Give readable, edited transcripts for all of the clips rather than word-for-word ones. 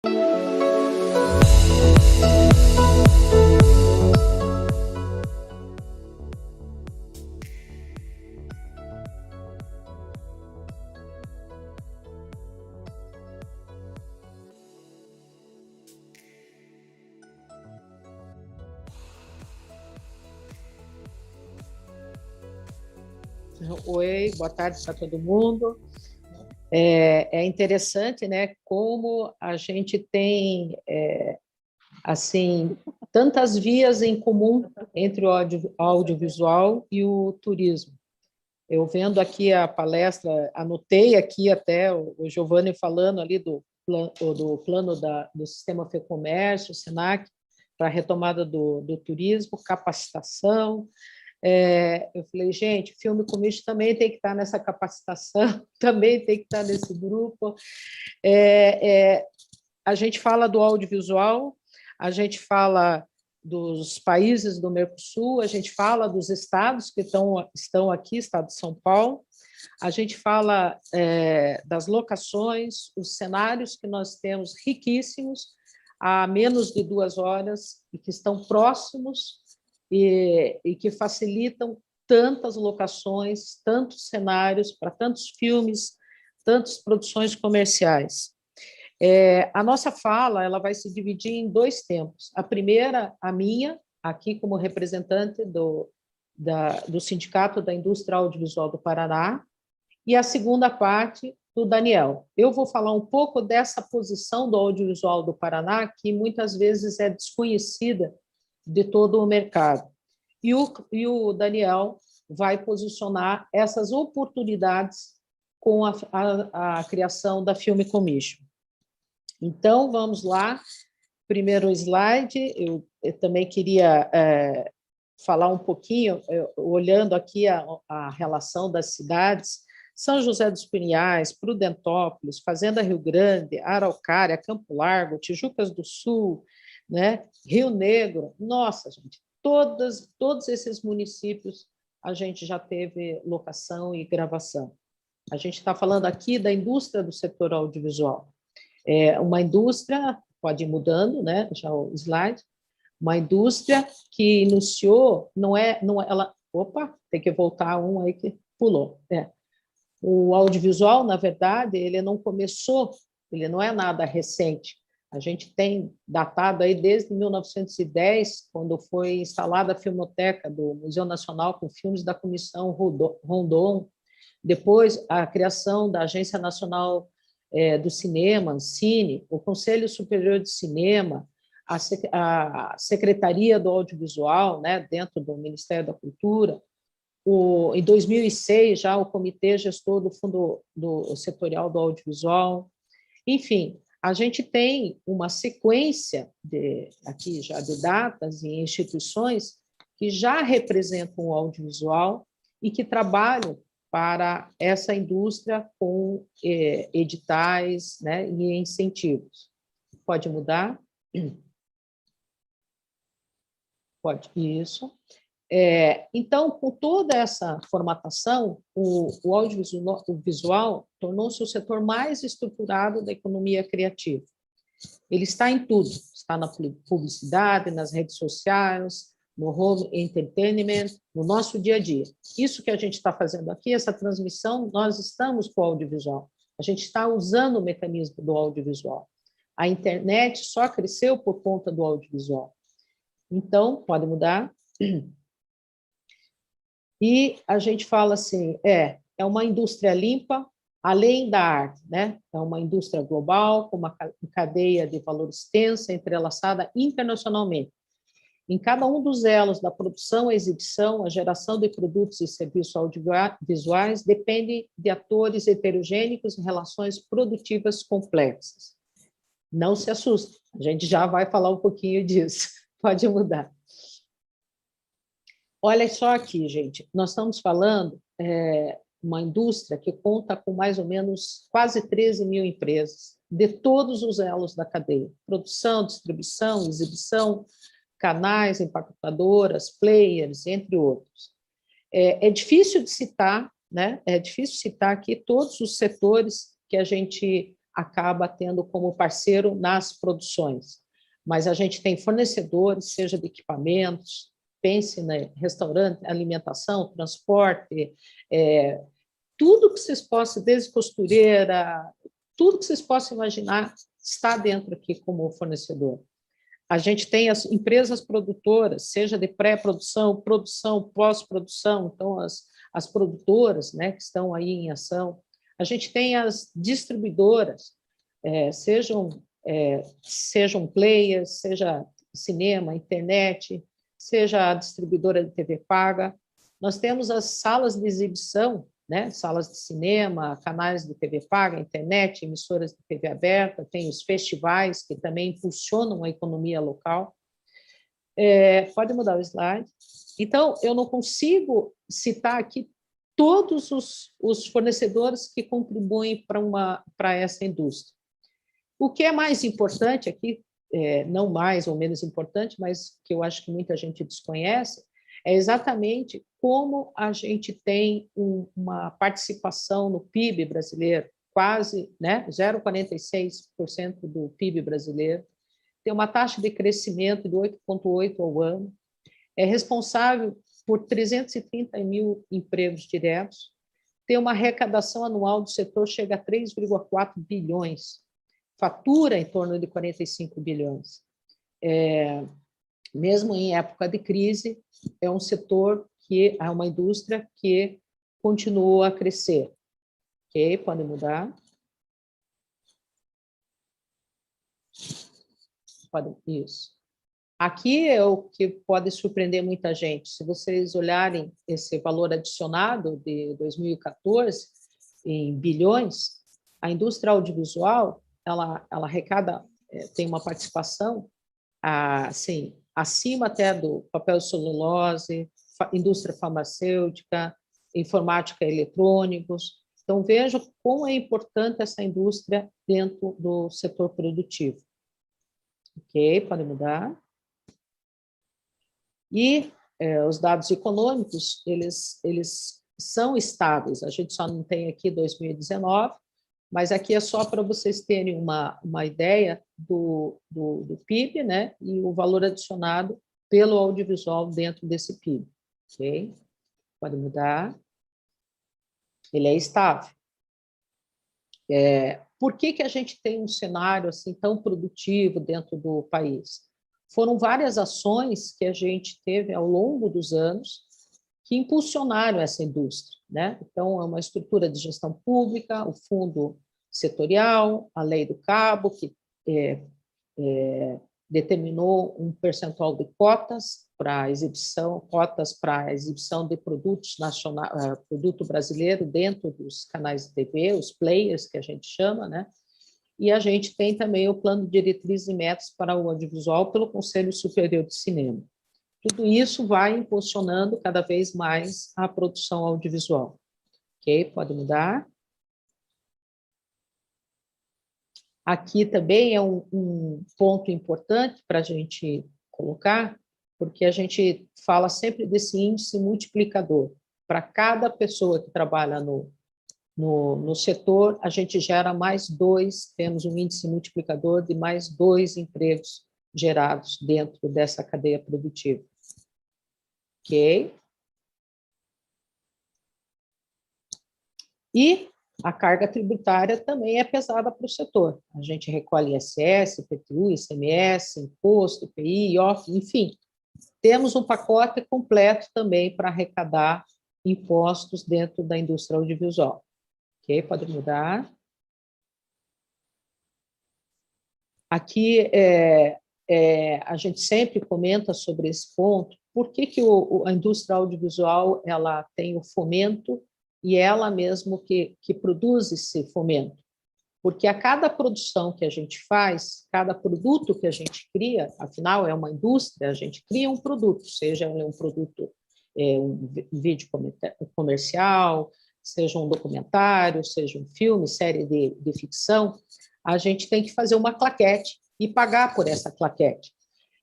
Oi, boa tarde para todo mundo. É interessante, né, como a gente tem, assim, tantas vias em comum entre o audiovisual e o turismo. Eu vendo aqui a palestra, anotei aqui até o Giovanni falando ali do plano do Sistema FEComércio, SENAC, para a retomada do turismo, capacitação. Eu falei, gente, Filme Commission também tem que estar nessa capacitação, também tem que estar nesse grupo. A gente fala do audiovisual, a gente fala dos países do Mercosul, a gente fala dos estados que estão aqui, estado de São Paulo, a gente fala das locações, os cenários que nós temos riquíssimos, a menos de 2 horas, e que estão próximos e que facilitam tantas locações, tantos cenários para tantos filmes, tantas produções comerciais. A nossa fala ela vai se dividir em 2 tempos. A primeira, a minha, aqui como representante do Sindicato da Indústria Audiovisual do Paraná, e a segunda parte do Daniel. Eu vou falar um pouco dessa posição do audiovisual do Paraná, que muitas vezes é desconhecida de todo o mercado. E o Daniel vai posicionar essas oportunidades com a criação da Filme Commission. Então, vamos lá. Primeiro slide, eu também queria falar um pouquinho, olhando aqui a relação das cidades, São José dos Pinhais, Prudentópolis, Fazenda Rio Grande, Araucária, Campo Largo, Tijucas do Sul, né? Rio Negro. Nossa, gente, todos esses municípios a gente já teve locação e gravação. A gente está falando aqui da indústria do setor audiovisual. Uma indústria, pode ir mudando, né? Já o slide, uma indústria que iniciou, opa, tem que voltar um aí que pulou. O audiovisual, na verdade, ele não começou, ele não é nada recente. A gente tem datado aí desde 1910, quando foi instalada a Filmoteca do Museu Nacional com filmes da Comissão Rondon, depois a criação da Agência Nacional do Cinema, Ancine, o Conselho Superior de Cinema, a Secretaria do Audiovisual, né, dentro do Ministério da Cultura, em 2006, já o Comitê Gestor do Fundo Setorial do Audiovisual. Enfim, a gente tem uma sequência aqui já de datas e instituições que já representam o audiovisual e que trabalham para essa indústria com editais, né, e incentivos. Pode mudar? Pode, isso. Então, com toda essa formatação, o audiovisual tornou-se o setor mais estruturado da economia criativa. Ele está em tudo, está na publicidade, nas redes sociais, no home entertainment, no nosso dia a dia. Isso que a gente está fazendo aqui, essa transmissão, nós estamos com o audiovisual. A gente está usando o mecanismo do audiovisual. A internet só cresceu por conta do audiovisual. Então, pode mudar. E a gente fala assim, é uma indústria limpa, além da arte, né? É uma indústria global, com uma cadeia de valor extensa, entrelaçada internacionalmente. Em cada um dos elos da produção, a exibição, a geração de produtos e serviços audiovisuais depende de atores heterogêneos e relações produtivas complexas. Não se assuste, a gente já vai falar um pouquinho disso. Pode mudar. Olha só aqui, gente, nós estamos falando uma indústria que conta com mais ou menos quase 13 mil empresas, de todos os elos da cadeia, produção, distribuição, exibição, canais, empacotadoras, players, entre outros. É difícil de citar, né? É difícil citar aqui todos os setores que a gente acaba tendo como parceiro nas produções. Mas a gente tem fornecedores, seja de equipamentos, pense, né, restaurante, alimentação, transporte, tudo que vocês possam, desde costureira, tudo que vocês possam imaginar está dentro aqui como fornecedor. A gente tem as empresas produtoras, seja de pré-produção, produção, pós-produção, então as produtoras, né, que estão aí em ação. A gente tem as distribuidoras, sejam players, seja cinema, internet, seja a distribuidora de TV paga. Nós temos as salas de exibição, né? Salas de cinema, canais de TV paga, internet, emissoras de TV aberta, tem os festivais que também impulsionam a economia local. Pode mudar o slide. Então, eu não consigo citar aqui todos os fornecedores que contribuem para essa indústria. O que é mais importante aqui, não mais ou menos importante, mas que eu acho que muita gente desconhece, é exatamente como a gente tem uma participação no PIB brasileiro, quase, né, 0,46% do PIB brasileiro, tem uma taxa de crescimento de 8,8% ao ano, é responsável por 330 mil empregos diretos, tem uma arrecadação anual do setor chega a 3,4 bilhões, fatura em torno de 45 bilhões. Mesmo em época de crise, é um setor é uma indústria que continuou a crescer. Ok, pode mudar. Isso. Aqui é o que pode surpreender muita gente. Se vocês olharem esse valor adicionado de 2014, em bilhões, a indústria audiovisual, ela arrecada, tem uma participação assim, acima até do papel celulose, indústria farmacêutica, informática e eletrônicos. Então, veja como é importante essa indústria dentro do setor produtivo. Ok, pode mudar. E os dados econômicos, eles são estáveis. A gente só não tem aqui 2019, mas aqui é só para vocês terem uma ideia do PIB, né, e o valor adicionado pelo audiovisual dentro desse PIB. Ok? Pode mudar. Ele é estável. Por que a gente tem um cenário assim tão produtivo dentro do país? Foram várias ações que a gente teve ao longo dos anos que impulsionaram essa indústria, né? Então, é uma estrutura de gestão pública, o fundo setorial, a lei do cabo, que determinou um percentual de cotas para exibição de produtos nacionais, produto brasileiro dentro dos canais de TV, os players que a gente chama, né? E a gente tem também o plano de diretrizes e metas para o audiovisual pelo Conselho Superior de Cinema. Tudo isso vai impulsionando cada vez mais a produção audiovisual. Ok? Pode mudar. Aqui também é um ponto importante para a gente colocar, porque a gente fala sempre desse índice multiplicador. Para cada pessoa que trabalha no setor, a gente gera mais 2, temos um índice multiplicador de mais 2 empregos gerados dentro dessa cadeia produtiva. Ok? E a carga tributária também é pesada para o setor. A gente recolhe ISS, IPTU, ICMS, imposto, IPI, IOF, enfim. Temos um pacote completo também para arrecadar impostos dentro da indústria audiovisual. Ok? Pode mudar. Aqui a gente sempre comenta sobre esse ponto. Por que a indústria audiovisual ela tem o fomento e ela mesmo que produz esse fomento? Porque a cada produção que a gente faz, cada produto que a gente cria, afinal é uma indústria, a gente cria um produto, seja um produto, um vídeo comercial, seja um documentário, seja um filme, série de ficção, a gente tem que fazer uma claquete e pagar por essa claquete.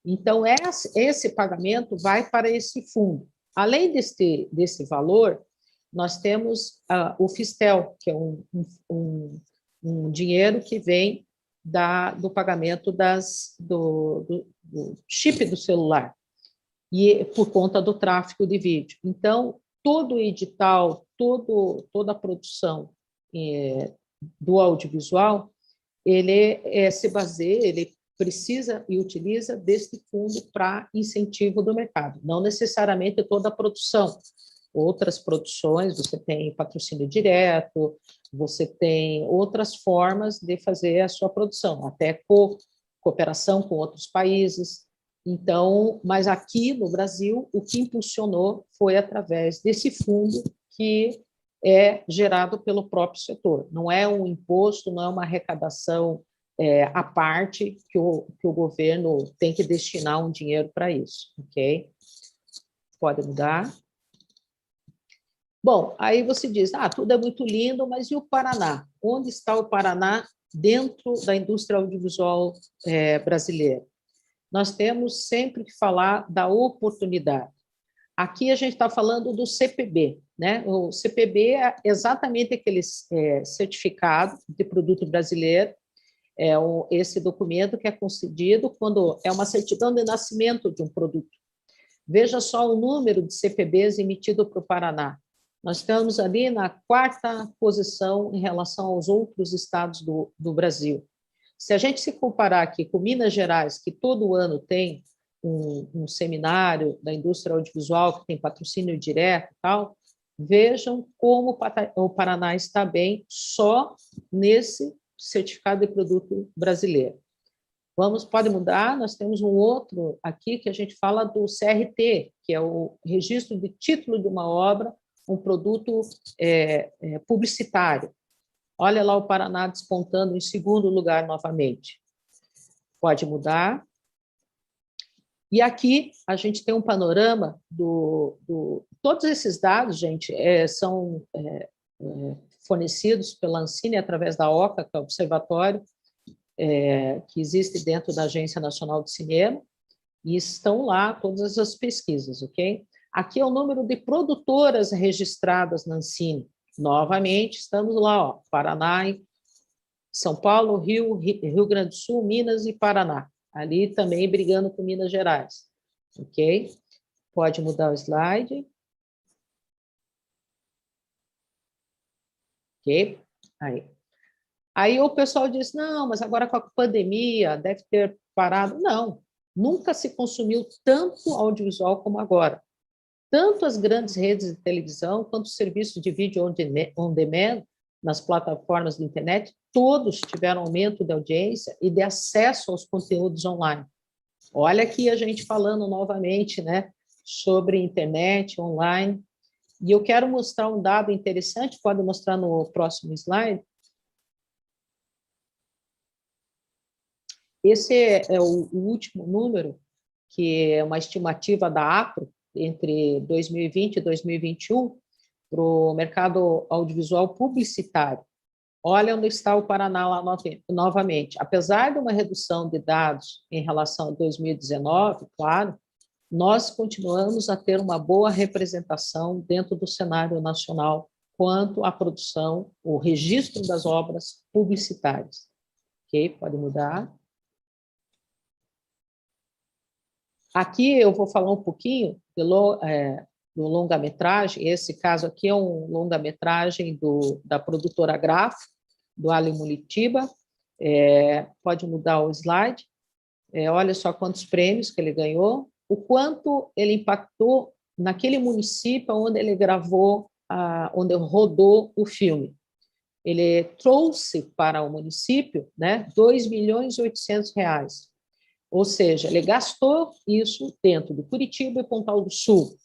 Então, esse pagamento vai para esse fundo. Além desse valor, nós temos o Fistel, que é um um dinheiro que vem do pagamento do chip do celular, e por conta do tráfego de vídeo. Então, todo o edital, toda a produção do audiovisual, ele se baseia, ele precisa e utiliza deste fundo para incentivo do mercado, não necessariamente toda a produção. Outras produções, você tem patrocínio direto, você tem outras formas de fazer a sua produção, até cooperação com outros países. Então, mas aqui no Brasil, o que impulsionou foi através desse fundo que é gerado pelo próprio setor. Não é um imposto, não é uma arrecadação à parte que o governo tem que destinar um dinheiro para isso, ok? Pode mudar. Bom, aí você diz, tudo é muito lindo, mas e o Paraná? Onde está o Paraná dentro da indústria audiovisual brasileira? Nós temos sempre que falar da oportunidade. Aqui a gente está falando do CPB, né? O CPB é exatamente aquele certificado de produto brasileiro, esse documento que é concedido quando é uma certidão de nascimento de um produto. Veja só o número de CPBs emitido para o Paraná. Nós estamos ali na 4ª posição em relação aos outros estados do Brasil. Se a gente se comparar aqui com Minas Gerais, que todo ano tem um seminário da indústria audiovisual, que tem patrocínio direto e tal, vejam como o Paraná está bem só nesse certificado de produto brasileiro. Pode mudar, nós temos um outro aqui que a gente fala do CRT, que é o registro de título de uma obra, um produto publicitário. Olha lá o Paraná despontando em 2º lugar novamente. Pode mudar. E aqui a gente tem um panorama todos esses dados, gente, são fornecidos pela Ancine através da OCA, que é o observatório, que existe dentro da Agência Nacional de Cinema, e estão lá todas as pesquisas, ok? Aqui é o número de produtoras registradas na Ancine. Novamente, estamos lá, ó, Paraná, São Paulo, Rio Grande do Sul, Minas e Paraná. Ali também brigando com Minas Gerais, ok? Pode mudar o slide. Ok? Aí o pessoal diz, não, mas agora com a pandemia deve ter parado. Não, nunca se consumiu tanto audiovisual como agora. Tanto as grandes redes de televisão, quanto os serviços de vídeo on demand, nas plataformas de internet, todos tiveram aumento de audiência e de acesso aos conteúdos online. Olha aqui a gente falando novamente, né, sobre internet, online. E eu quero mostrar um dado interessante, pode mostrar no próximo slide. Esse é o último número, que é uma estimativa da APRO, entre 2020 e 2021, para o mercado audiovisual publicitário. Olha onde está o Paraná lá novamente. Apesar de uma redução de dados em relação a 2019, claro, nós continuamos a ter uma boa representação dentro do cenário nacional quanto à produção, o registro das obras publicitárias. Ok? Pode mudar. Aqui eu vou falar um pouquinho do longa-metragem. Esse caso aqui é um longa-metragem da produtora Grafo, do Ali Mulitiba. Pode mudar o slide. Olha só quantos prêmios que ele ganhou, o quanto ele impactou naquele município onde ele gravou, onde rodou o filme. Ele trouxe para o município, né, R$2.800.000. Ou seja, ele gastou isso dentro de Curitiba e Pontal do Sul.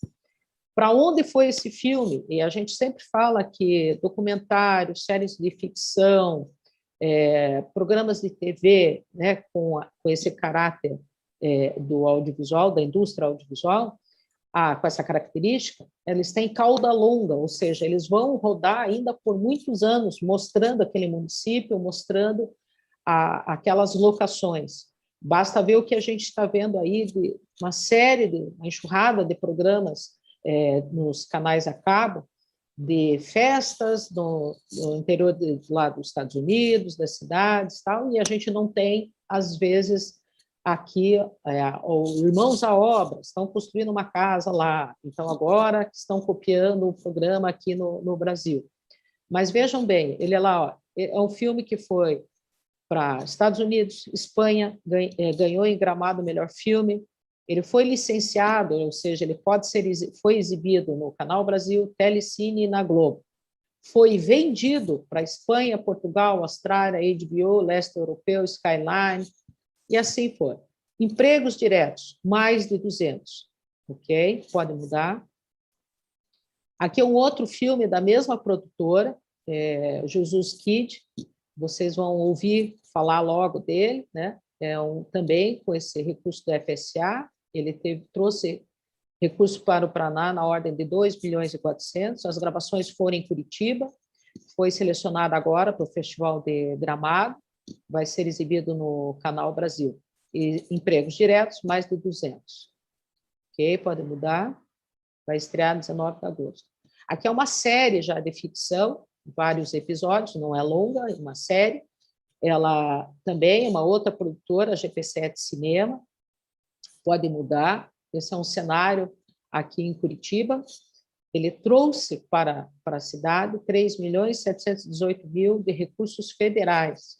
Para onde foi esse filme? E a gente sempre fala que documentários, séries de ficção, programas de TV, né, com esse caráter do audiovisual, da indústria audiovisual, com essa característica, eles têm cauda longa, ou seja, eles vão rodar ainda por muitos anos, mostrando aquele município, mostrando aquelas locações. Basta ver o que a gente está vendo aí, de uma enxurrada de programas nos canais a cabo, de festas no interior lá dos Estados Unidos, das cidades, tal, e a gente não tem, às vezes, aqui, os irmãos à obra estão construindo uma casa lá, então agora estão copiando o programa aqui no Brasil. Mas vejam bem, ele é lá, ó, é um filme que foi para Estados Unidos, Espanha, ganhou em Gramado o melhor filme, ele foi licenciado, ou seja, ele foi exibido no Canal Brasil, Telecine e na Globo. Foi vendido para Espanha, Portugal, Austrália, HBO, Leste Europeu, Skyline, e assim foi. Empregos diretos, mais de 200. Ok? Pode mudar. Aqui é um outro filme da mesma produtora, Jesus Kid. Vocês vão ouvir falar logo dele, né? Também com esse recurso do FSA. Ele trouxe recurso para o Paraná na ordem de 2,4 milhões. As gravações foram em Curitiba. Foi selecionado agora para o Festival de Gramado. Vai ser exibido no Canal Brasil. E empregos diretos, mais de 200. Ok? Pode mudar. Vai estrear 19 de agosto. Aqui é uma série já de ficção, vários episódios, não é longa, é uma série. Ela também é uma outra produtora, a GP7 Cinema. Pode mudar. Esse é um cenário aqui em Curitiba. Ele trouxe para a cidade 3.718.000 de recursos federais.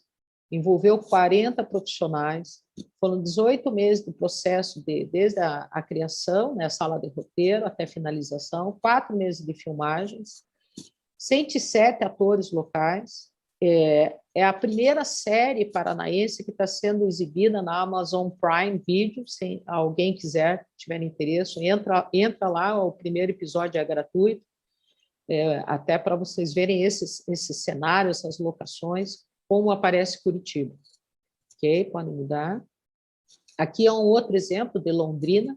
Envolveu 40 profissionais. Foram 18 meses do processo, desde a criação, né, a sala de roteiro, até a finalização, 4 meses de filmagens, 107 atores locais. É a primeira série paranaense que está sendo exibida na Amazon Prime Video. Se alguém tiver interesse, entra lá, o primeiro episódio é gratuito, até para vocês verem esses cenários, essas locações, como aparece Curitiba. Ok? Pode mudar. Aqui é um outro exemplo de Londrina.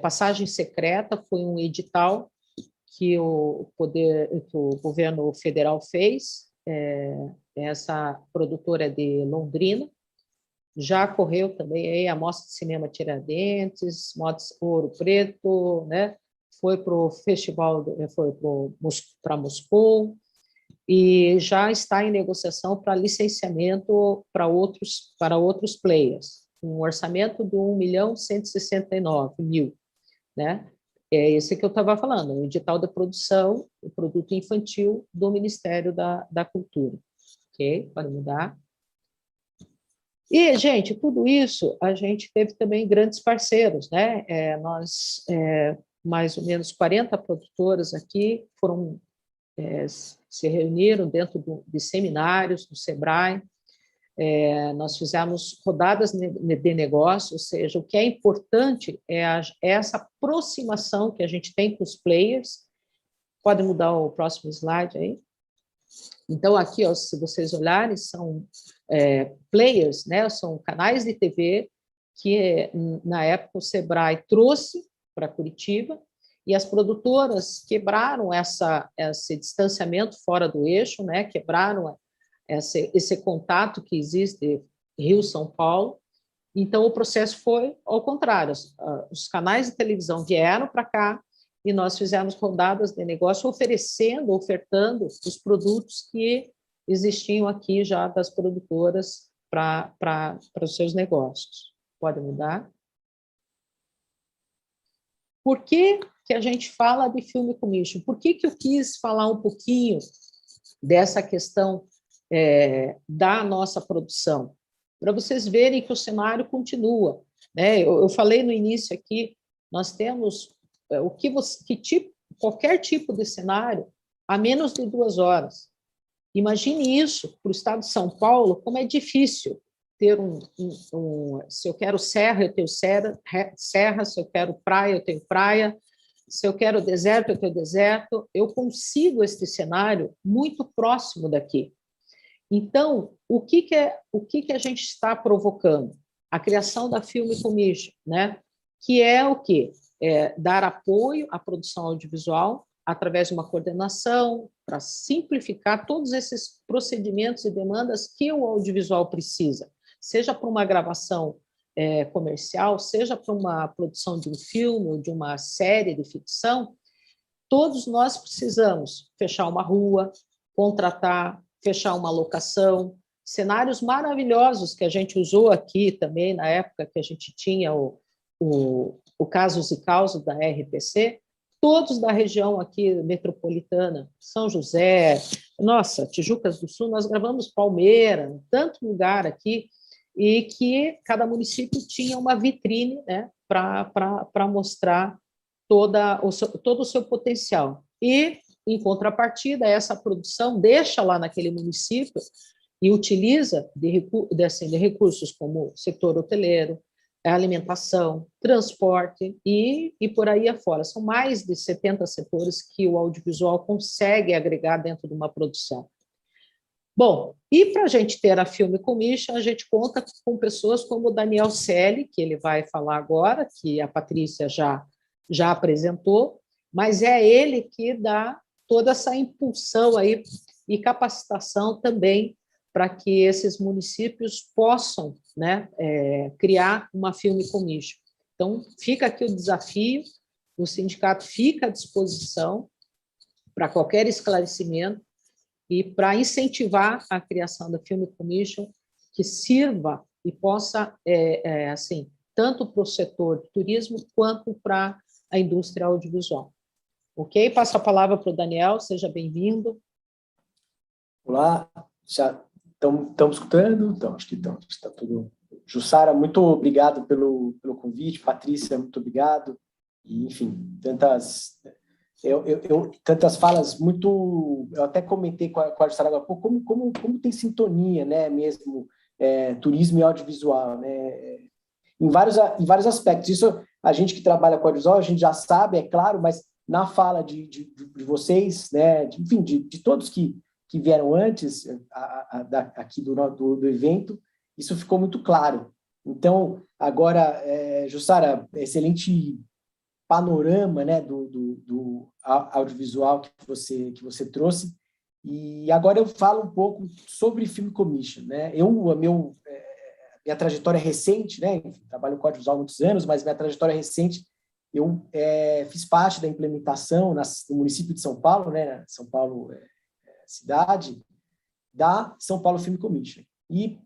Passagem Secreta foi um edital que o governo federal fez. Essa produtora é de Londrina. Já correu também aí a Mostra de Cinema Tiradentes, Ouro Preto, né? Foi para o festival, foi para Moscou, e já está em negociação para licenciamento para outros players, um orçamento de 1.169.000, né? É esse que eu estava falando, o edital de produção, o produto infantil do Ministério da Cultura. Ok? Pode mudar. E, gente, tudo isso, a gente teve também grandes parceiros, né? Nós, mais ou menos 40 produtoras aqui, se reuniram dentro de seminários do SEBRAE. Nós fizemos rodadas de negócio, ou seja, o que é importante é essa aproximação que a gente tem com os players. Pode mudar o próximo slide aí. Então, aqui, ó, se vocês olharem, são players, né? São canais de TV que, na época, o SEBRAE trouxe para Curitiba, e as produtoras quebraram esse distanciamento fora do eixo, né? Quebraram esse contato que existe Rio-São Paulo. Então, o processo foi ao contrário. Os canais de televisão vieram para cá e nós fizemos rodadas de negócio ofertando os produtos que existiam aqui já das produtoras para os seus negócios. Pode mudar? Por que a gente fala de filme commission? Por que eu quis falar um pouquinho dessa questão da nossa produção? Para vocês verem que o cenário continua, né? Eu falei no início aqui, nós temos qualquer tipo de cenário a menos de 2 horas. Imagine isso para o estado de São Paulo, como é difícil ter se eu quero serra, eu tenho serra, se eu quero praia, eu tenho praia, se eu quero deserto, eu tenho deserto. Eu consigo este cenário muito próximo daqui. Então, o que a gente está provocando? A criação da Film Commission, né? Que é o quê? Dar apoio à produção audiovisual através de uma coordenação para simplificar todos esses procedimentos e demandas que o audiovisual precisa, seja para uma gravação comercial, seja para uma produção de um filme ou de uma série de ficção. todos nós precisamos fechar uma rua, contratar, fechar uma locação, cenários maravilhosos que a gente usou aqui também, na época que a gente tinha o Casos e Causos da RPC, todos da região aqui metropolitana, São José, nossa, Tijucas do Sul, nós gravamos Palmeira, tanto lugar aqui, e que cada município tinha uma vitrine, né, para mostrar todo o seu potencial. E, em contrapartida, essa produção deixa lá naquele município e utiliza de recursos como setor hoteleiro, alimentação, transporte e por aí afora. São mais de 70 setores que o audiovisual consegue agregar dentro de uma produção. Bom, e para a gente ter a Film Commission, a gente conta com pessoas como o Daniel Selle, que ele vai falar agora, que a Patrícia já apresentou, mas é ele que dá toda essa impulsão aí e capacitação também para que esses municípios possam, né, criar uma Film Commission. Então, fica aqui o desafio, o sindicato fica à disposição para qualquer esclarecimento e para incentivar a criação da Film Commission que sirva e possa, assim, tanto para o setor de turismo quanto para a indústria audiovisual. Ok? Passo a palavra para o Daniel, seja bem-vindo. Olá, já estamos escutando? Então, acho que está tudo. Jussara, muito obrigado pelo convite. Patrícia, muito obrigado. E, enfim, tantas falas muito... Eu até comentei com a Jussara agora, como tem sintonia, né, mesmo, turismo e audiovisual, né, em vários aspectos. Isso, a gente que trabalha com audiovisual, a gente já sabe, é claro, mas na fala de vocês, né, enfim, de todos que vieram antes aqui do evento, isso ficou muito claro. Então, agora, Jussara, excelente panorama, né, do audiovisual que você trouxe, e agora eu falo um pouco sobre Film Commission, né? Minha trajetória recente, né, enfim, trabalho com audiovisual há muitos anos, mas minha trajetória recente, eu fiz parte da implementação no município de São Paulo, né, São Paulo cidade, da São Paulo Film Commission. E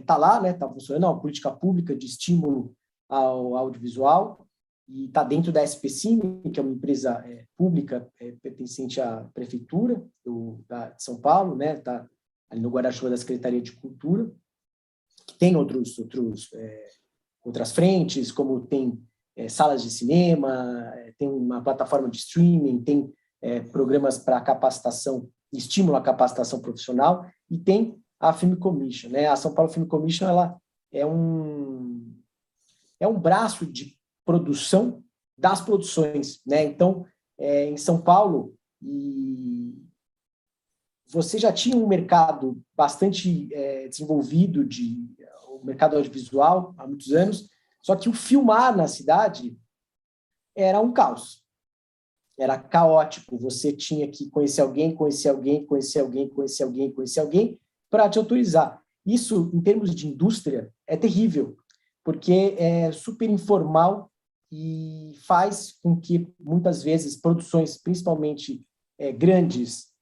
tá lá, né, tá funcionando uma política pública de estímulo ao audiovisual, e está dentro da SPCine, que é uma empresa pública pertencente à prefeitura de São Paulo, né, está ali no guarda-chuva da Secretaria de Cultura, que tem outras frentes, como tem salas de cinema, tem uma plataforma de streaming, tem programas para capacitação, estímulo à capacitação profissional, e tem a Film Commission, né? A São Paulo Film Commission, ela é um braço de produção das produções, né? Então, em São Paulo, você já tinha um mercado bastante desenvolvido, o mercado audiovisual, há muitos anos, só que o filmar na cidade era um caos. Era caótico, você tinha que conhecer alguém para te autorizar. Isso, em termos de indústria, é terrível, porque é super informal e faz com que, muitas vezes, produções, principalmente grandes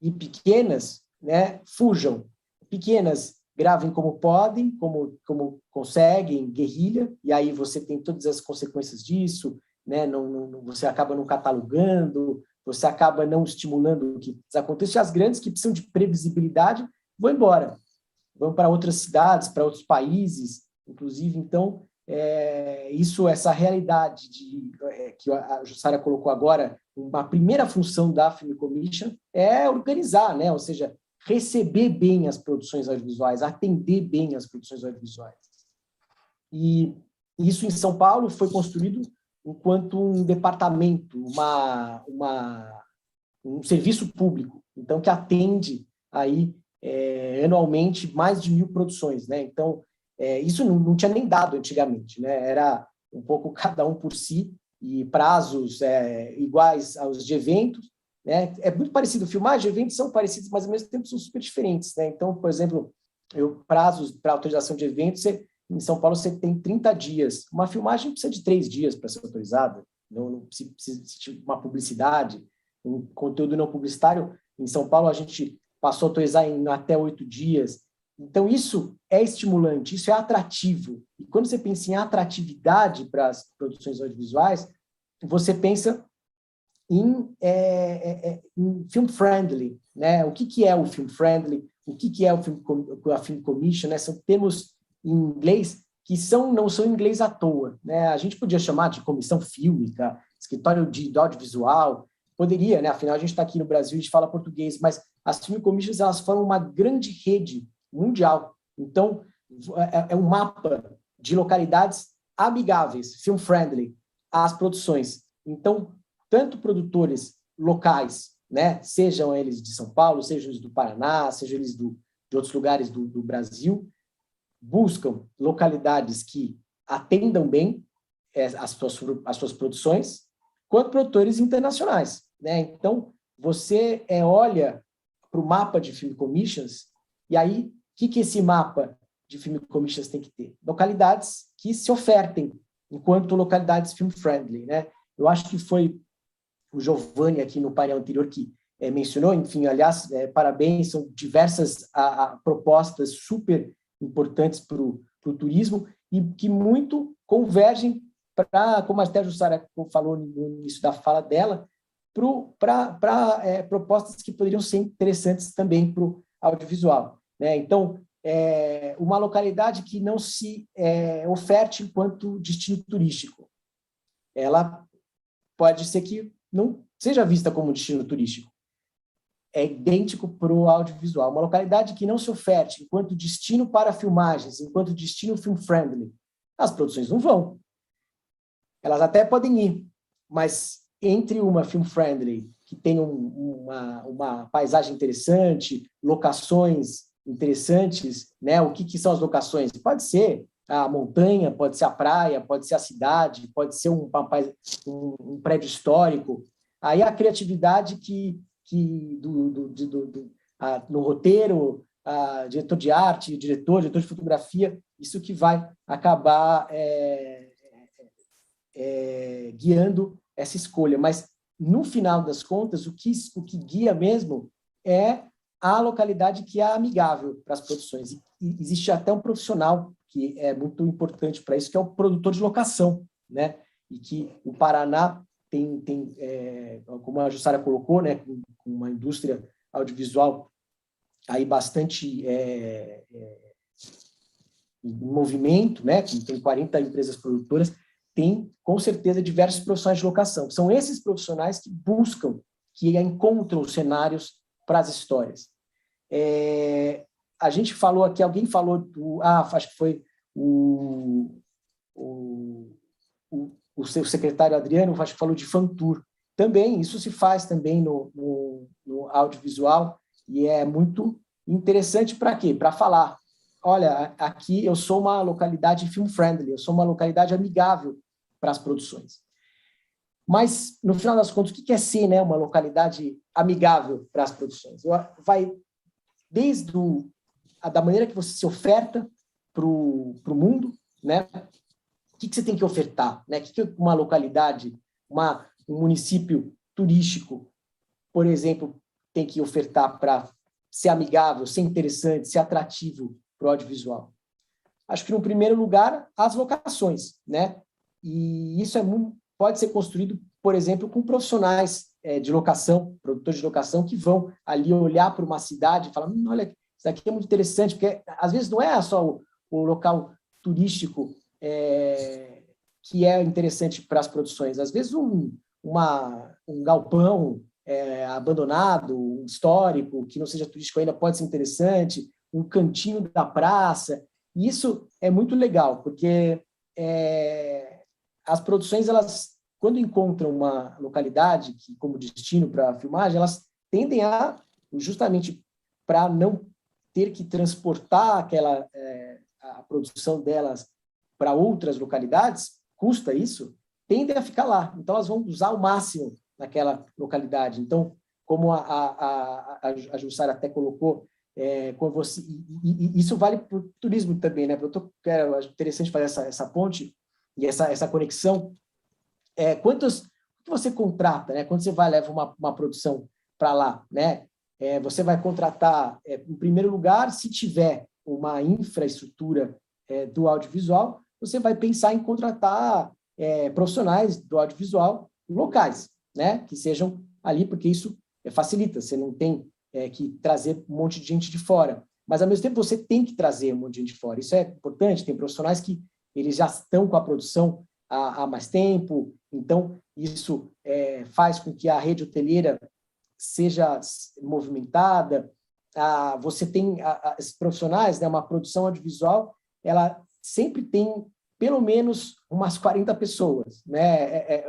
e pequenas, né, fujam. Pequenas gravem como podem, como conseguem, guerrilha, e aí você tem todas as consequências disso, né? Você acaba não catalogando, você acaba não estimulando o que acontece. As grandes, que precisam de previsibilidade, vão embora, vão para outras cidades, para outros países, inclusive. Então, essa realidade que a Jussara colocou agora, uma primeira função da Film Commission é organizar, né? Ou seja, receber bem as produções audiovisuais, atender bem as produções audiovisuais. E isso em São Paulo foi construído enquanto um departamento, um serviço público, então, que atende aí, anualmente mais de 1.000 produções, né? Então, isso não tinha nem dado antigamente, né? Era um pouco cada um por si, e prazos iguais aos de eventos, né? É muito parecido, filmagens de eventos são parecidos, mas ao mesmo tempo são super diferentes, né? Então, por exemplo, prazos para autorização de eventos, em São Paulo você tem 30 dias. Uma filmagem precisa de 3 dias para ser autorizada. se uma publicidade, um conteúdo não publicitário, em São Paulo a gente passou a autorizar em até 8 dias. Então, isso é estimulante, isso é atrativo. E quando você pensa em atratividade para as produções audiovisuais, você pensa em film-friendly, né? O que é o film-friendly? O que é a film commission? Né? São termos em inglês que não são em inglês à toa, né? A gente podia chamar de comissão fílmica, escritório de audiovisual, poderia, né? Afinal, a gente está aqui no Brasil, a gente fala português, mas as film commissions, elas formam uma grande rede mundial. Então, é um mapa de localidades amigáveis, film-friendly, às produções. Então, tanto produtores locais, né? Sejam eles de São Paulo, sejam eles do Paraná, sejam eles de outros lugares do Brasil, buscam localidades que atendam bem as suas produções, quanto produtores internacionais, né? Então, você olha para o mapa de film commissions, e aí, o que esse mapa de film commissions tem que ter? Localidades que se ofertem enquanto localidades film-friendly, né? Eu acho que foi o Giovanni aqui no painel anterior que mencionou, enfim, aliás, parabéns, são diversas propostas super importantes para o turismo e que muito convergem para, como até a Jussara falou no início da fala dela, para propostas que poderiam ser interessantes também para o audiovisual, né? Então, uma localidade que não se oferte enquanto destino turístico, ela pode ser que não seja vista como destino turístico. É idêntico para o audiovisual. Uma localidade que não se oferte enquanto destino para filmagens, enquanto destino film-friendly, as produções não vão. Elas até podem ir, mas entre uma film-friendly que tem uma paisagem interessante, locações interessantes, né? O que são as locações? Pode ser a montanha, pode ser a praia, pode ser a cidade, pode ser um prédio histórico. Aí a criatividade no roteiro, diretor de arte, diretor de fotografia, isso que vai acabar guiando essa escolha. Mas, no final das contas, o que guia mesmo é a localidade que é amigável para as produções. E existe até um profissional que é muito importante para isso, que é o produtor de locação, né? E que o Paraná tem como a Jussara colocou, né, com uma indústria audiovisual aí bastante em movimento, né? Tem 40 empresas produtoras, tem, com certeza, diversos profissionais de locação. São esses profissionais que buscam, que encontram os cenários para as histórias. A gente falou aqui, alguém falou acho que foi o seu secretário Adriano, acho que falou de fan tour. Também, isso se faz também no audiovisual e é muito interessante para quê? Para falar, olha, aqui eu sou uma localidade film-friendly, eu sou uma localidade amigável para as produções. Mas, no final das contas, o que é ser, né, uma localidade amigável para as produções? Vai desde da maneira que você se oferta para o mundo, né? O que você tem que ofertar, né? O que uma localidade, um município turístico, por exemplo, tem que ofertar para ser amigável, ser interessante, ser atrativo para o audiovisual? Acho que, no primeiro lugar, as locações, né? E isso pode ser construído, por exemplo, com profissionais de locação, produtores de locação, que vão ali olhar para uma cidade e falar, olha, isso aqui é muito interessante, porque às vezes não é só o local turístico que é interessante para as produções. Às vezes um galpão abandonado, histórico, que não seja turístico ainda, pode ser interessante, um cantinho da praça. E isso é muito legal, porque as produções, elas, quando encontram uma localidade como destino para a filmagem, elas tendem justamente para não ter que transportar a produção delas para outras localidades, custa isso, tendem a ficar lá. Então, elas vão usar o máximo naquela localidade. Então, como a Jussara até colocou, isso vale para o turismo também, né? É interessante fazer essa ponte e essa conexão, quantos que você contrata, né? Quando você vai levar uma produção para lá, né? Você vai contratar, em primeiro lugar, se tiver uma infraestrutura do audiovisual, você vai pensar em contratar profissionais do audiovisual locais, né? Que sejam ali, porque isso facilita, você não tem que trazer um monte de gente de fora. Mas, ao mesmo tempo, você tem que trazer um monte de gente de fora. Isso é importante, tem profissionais que eles já estão com a produção há mais tempo, então isso faz com que a rede hoteleira seja movimentada. Você tem esses profissionais, né, uma produção audiovisual, ela sempre tem pelo menos umas 40 pessoas, né?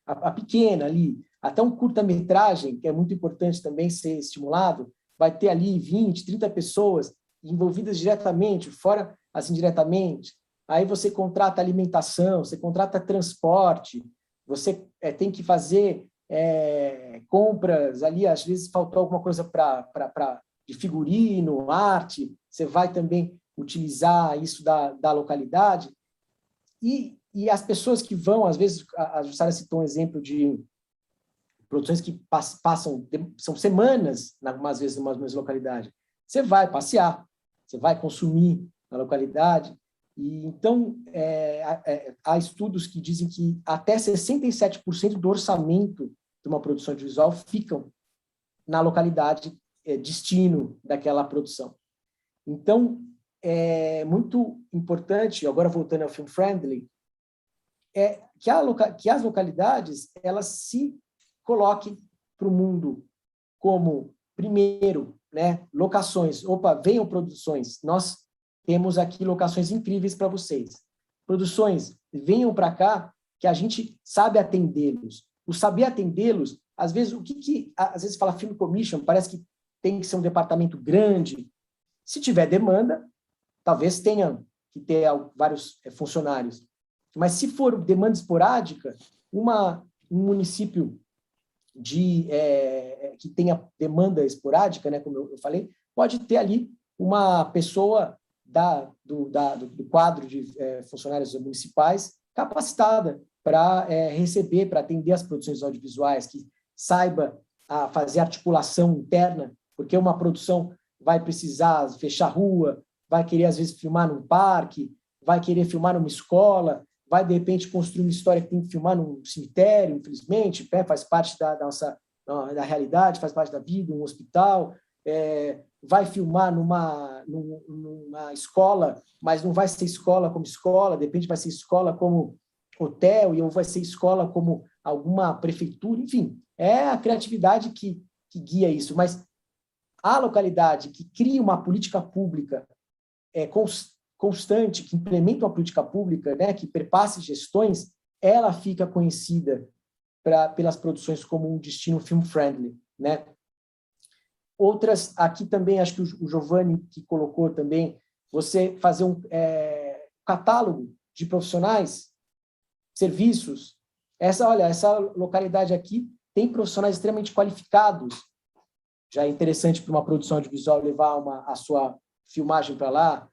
A pequena ali, até um curta-metragem, que é muito importante também ser estimulado, vai ter ali 20, 30 pessoas envolvidas diretamente, fora assim diretamente. Aí você contrata alimentação, você contrata transporte, você tem que fazer compras ali, às vezes faltou alguma coisa de figurino, arte, você vai também utilizar isso da localidade. E as pessoas que vão, às vezes, a Jussara citou um exemplo de produções que são semanas, algumas vezes, numa mesma localidade. Você vai passear, você vai consumir na localidade. E, então, há estudos que dizem que até 67% do orçamento de uma produção audiovisual ficam na localidade destino daquela produção. Então, é muito importante, agora voltando ao Film Friendly, que as localidades elas se coloquem para o mundo como, primeiro, né, locações. Opa, venham produções, nós temos aqui locações incríveis para vocês. Produções, venham para cá, que a gente sabe atendê-los. O saber atendê-los, às vezes, às vezes fala Film Commission, parece que tem que ser um departamento grande. Se tiver demanda, talvez tenha que ter vários funcionários. Mas se for demanda esporádica, um município que tenha demanda esporádica, né, como eu falei, pode ter ali uma pessoa do quadro de funcionários municipais capacitada para receber, para atender as produções audiovisuais, que saiba fazer articulação interna, porque uma produção vai precisar fechar rua, vai querer, às vezes, filmar num parque, vai querer filmar numa escola, vai, de repente, construir uma história que tem que filmar num cemitério, infelizmente, faz parte da realidade, faz parte da vida, um hospital, vai filmar numa escola, mas não vai ser escola como escola, de repente vai ser escola como hotel, ou vai ser escola como alguma prefeitura, enfim, é a criatividade que guia isso, mas a localidade que cria uma política pública constante, que implementa uma política pública, né, que perpasse gestões, ela fica conhecida pelas produções como um destino film-friendly, né? Outras, aqui também, acho que o Giovanni que colocou também, você fazer um catálogo de profissionais, serviços. Essa localidade aqui tem profissionais extremamente qualificados. Já é interessante para uma produção audiovisual levar a sua filmagem para lá.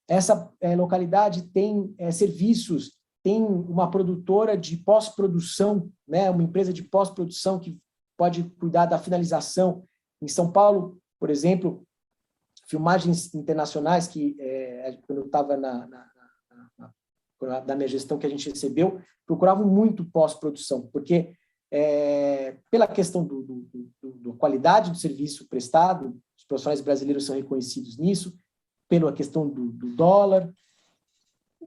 Essa localidade tem serviços, tem uma produtora de pós-produção, né, uma empresa de pós-produção que pode cuidar da finalização. Em São Paulo, por exemplo, filmagens internacionais que, quando eu estava na minha gestão que a gente recebeu, procuravam muito pós-produção, porque pela questão da qualidade do serviço prestado, os profissionais brasileiros são reconhecidos nisso, pela questão do dólar.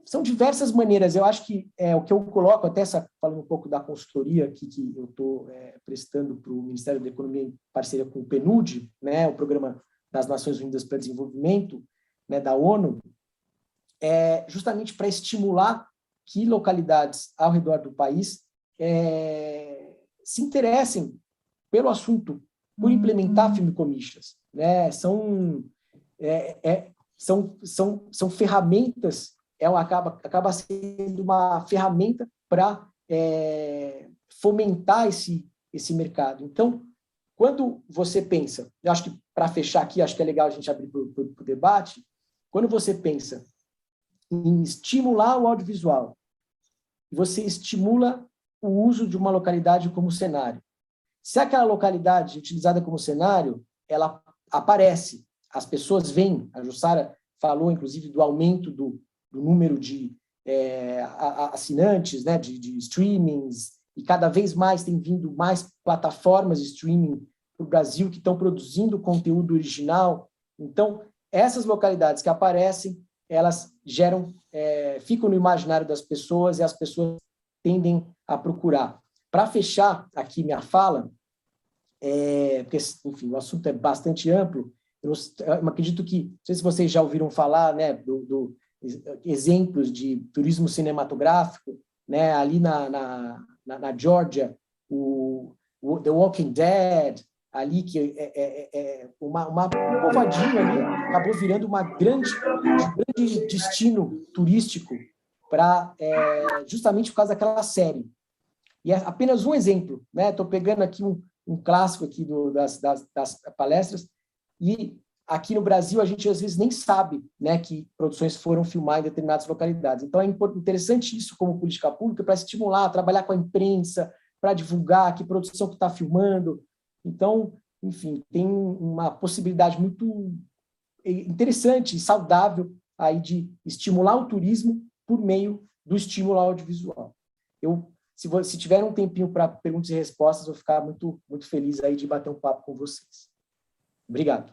São diversas maneiras. Eu acho que o que eu coloco, até falando um pouco da consultoria aqui que eu estou prestando para o Ministério da Economia em parceria com o PNUD, né, o Programa das Nações Unidas para o Desenvolvimento, né, da ONU, justamente para estimular que localidades ao redor do país se interessem pelo assunto, por implementar film commissions, né? São ferramentas, acaba sendo uma ferramenta para fomentar esse mercado. Então, quando você pensa, eu acho que para fechar aqui, acho que é legal a gente abrir para o debate, quando você pensa em estimular o audiovisual e você estimula o uso de uma localidade como cenário. Se aquela localidade utilizada como cenário, ela aparece, as pessoas veem, a Jussara falou, inclusive, do aumento do número de assinantes, né, de streamings, e cada vez mais tem vindo mais plataformas de streaming para o Brasil que estão produzindo conteúdo original. Então, essas localidades que aparecem, elas geram, ficam no imaginário das pessoas e as pessoas tendem a procurar. Para fechar aqui minha fala, porque, enfim, o assunto é bastante amplo, eu acredito que, não sei se vocês já ouviram falar, né, do exemplos de turismo cinematográfico, né, ali na Geórgia, o The Walking Dead, ali que um povoadinho ali, acabou virando um grande destino turístico para justamente por causa daquela série. E é apenas um exemplo, né? Estou pegando aqui um clássico aqui das palestras, e aqui no Brasil a gente às vezes nem sabe, né, que produções foram filmar em determinadas localidades. Então é interessante isso como política pública para estimular, trabalhar com a imprensa, para divulgar que produção que está filmando. Então, enfim, tem uma possibilidade muito interessante e saudável aí de estimular o turismo por meio do estímulo audiovisual. Se tiver um tempinho para perguntas e respostas, eu vou ficar muito, muito feliz aí de bater um papo com vocês. Obrigado.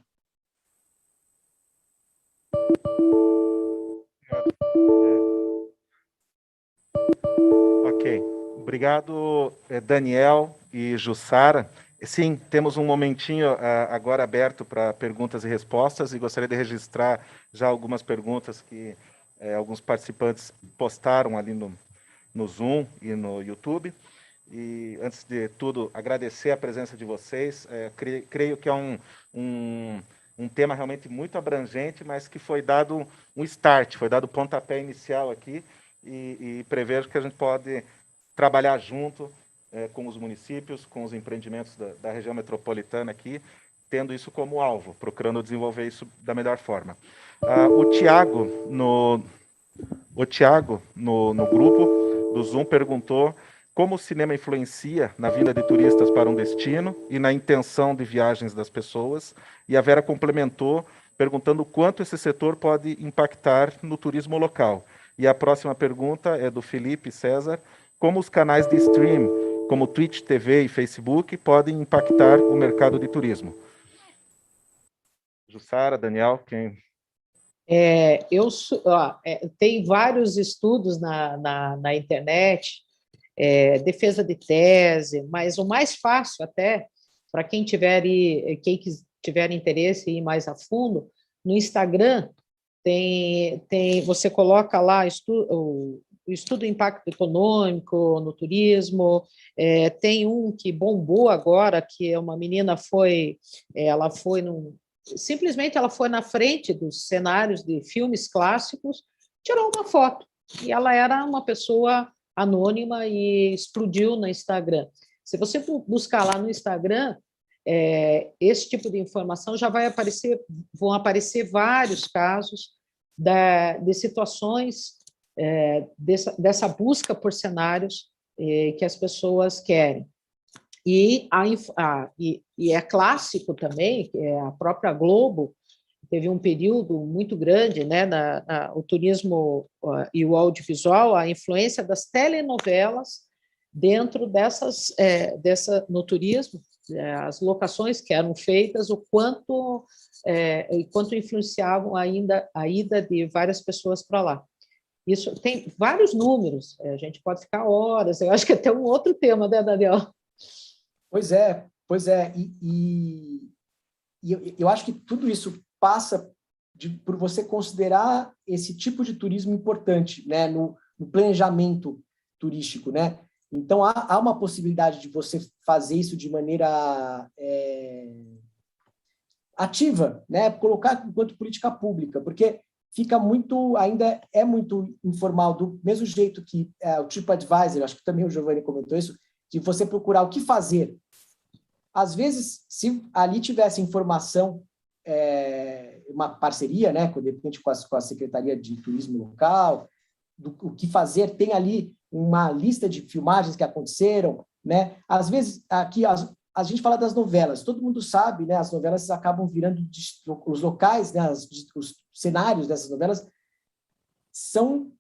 Ok. Obrigado, Daniel e Jussara. Sim, temos um momentinho agora aberto para perguntas e respostas, e gostaria de registrar já algumas perguntas que alguns participantes postaram ali no Zoom e no YouTube. E, antes de tudo, agradecer a presença de vocês. Creio que é um tema realmente muito abrangente, mas que foi dado um start, foi dado o pontapé inicial aqui, e prevejo que a gente pode trabalhar junto com os municípios, com os empreendimentos da região metropolitana aqui, tendo isso como alvo, procurando desenvolver isso da melhor forma. O Tiago, no grupo do Zoom, perguntou como o cinema influencia na vinda de turistas para um destino e na intenção de viagens das pessoas, e a Vera complementou perguntando o quanto esse setor pode impactar no turismo local. E a próxima pergunta é do Felipe César: como os canais de stream, como Twitch TV e Facebook, podem impactar o mercado de turismo? Jussara, Daniel, quem... Tem vários estudos na internet, defesa de tese, mas o mais fácil até, para quem tiver interesse em ir mais a fundo, no Instagram, você coloca lá o estudo do impacto econômico no turismo. Tem um que bombou agora, que uma menina simplesmente ela foi na frente dos cenários de filmes clássicos, tirou uma foto, e ela era uma pessoa anônima e explodiu no Instagram. Se você buscar lá no Instagram, esse tipo de informação já vão aparecer vários casos de situações dessa busca por cenários que as pessoas querem. E é clássico também, a própria Globo teve um período muito grande, né, o turismo e o audiovisual, a influência das telenovelas dentro no turismo, as locações que eram feitas, o quanto influenciavam ainda a ida de várias pessoas para lá. Isso tem vários números, a gente pode ficar horas, eu acho que é até um outro tema, né, Daniel? Pois é. E eu acho que tudo isso passa por você considerar esse tipo de turismo importante, né, no planejamento turístico, né? Então, há uma possibilidade de você fazer isso de maneira ativa, né? Colocar enquanto política pública, porque ainda é muito informal, do mesmo jeito que o TripAdvisor, acho que também o Giovanni comentou isso, de você procurar o que fazer. Às vezes, se ali tivesse informação, uma parceria, né, de repente com a Secretaria de Turismo local, o que fazer, tem ali uma lista de filmagens que aconteceram, né? Às vezes, aqui, a gente fala das novelas, todo mundo sabe, né? As novelas acabam virando os locais, né? Os cenários dessas novelas são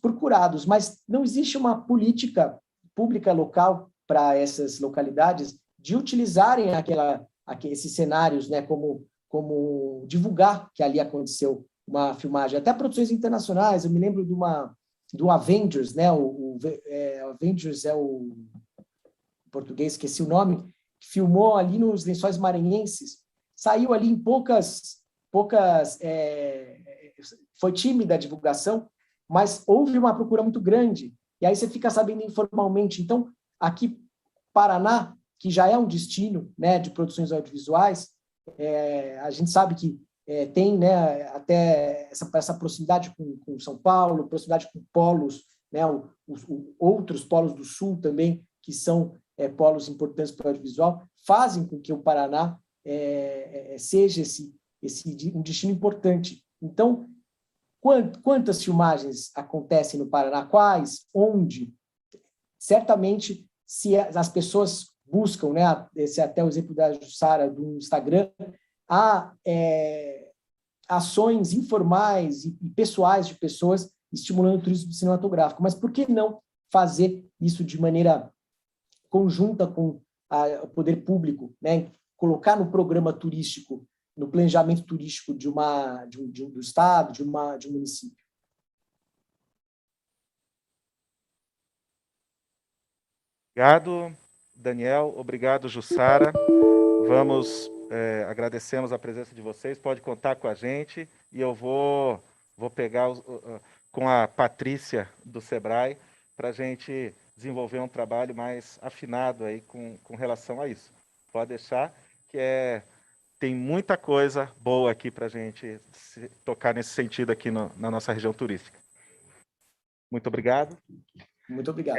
procurados, mas não existe uma política pública local para essas localidades de utilizarem esses cenários, né? Como divulgar que ali aconteceu uma filmagem. Até produções internacionais, eu me lembro do Avengers, né? Avengers é o português, esqueci o nome, que filmou ali nos Lençóis Maranhenses, saiu ali em foi tímida a divulgação, mas houve uma procura muito grande, e aí você fica sabendo informalmente. Então, aqui, Paraná, que já é um destino, né, de produções audiovisuais, a gente sabe que tem, né, até essa proximidade com São Paulo, proximidade com polos, né, outros polos do Sul também, que são polos importantes para o audiovisual, fazem com que o Paraná seja um destino importante. Então, quantas filmagens acontecem no Paraná? Quais? Onde? Certamente, se as pessoas buscam, né, esse é até o exemplo da Jussara do Instagram, há ações informais e pessoais de pessoas estimulando o turismo cinematográfico. Mas por que não fazer isso de maneira conjunta com o poder público, né? Colocar no programa turístico, no planejamento turístico do estado, de um município. Obrigado, Daniel. Obrigado, Jussara. Agradecemos a presença de vocês. Pode contar com a gente e eu vou pegar com a Patrícia do Sebrae para a gente desenvolver um trabalho mais afinado aí com relação a isso. Pode deixar que tem muita coisa boa aqui para a gente tocar nesse sentido aqui na nossa região turística. Muito obrigado. Muito obrigado.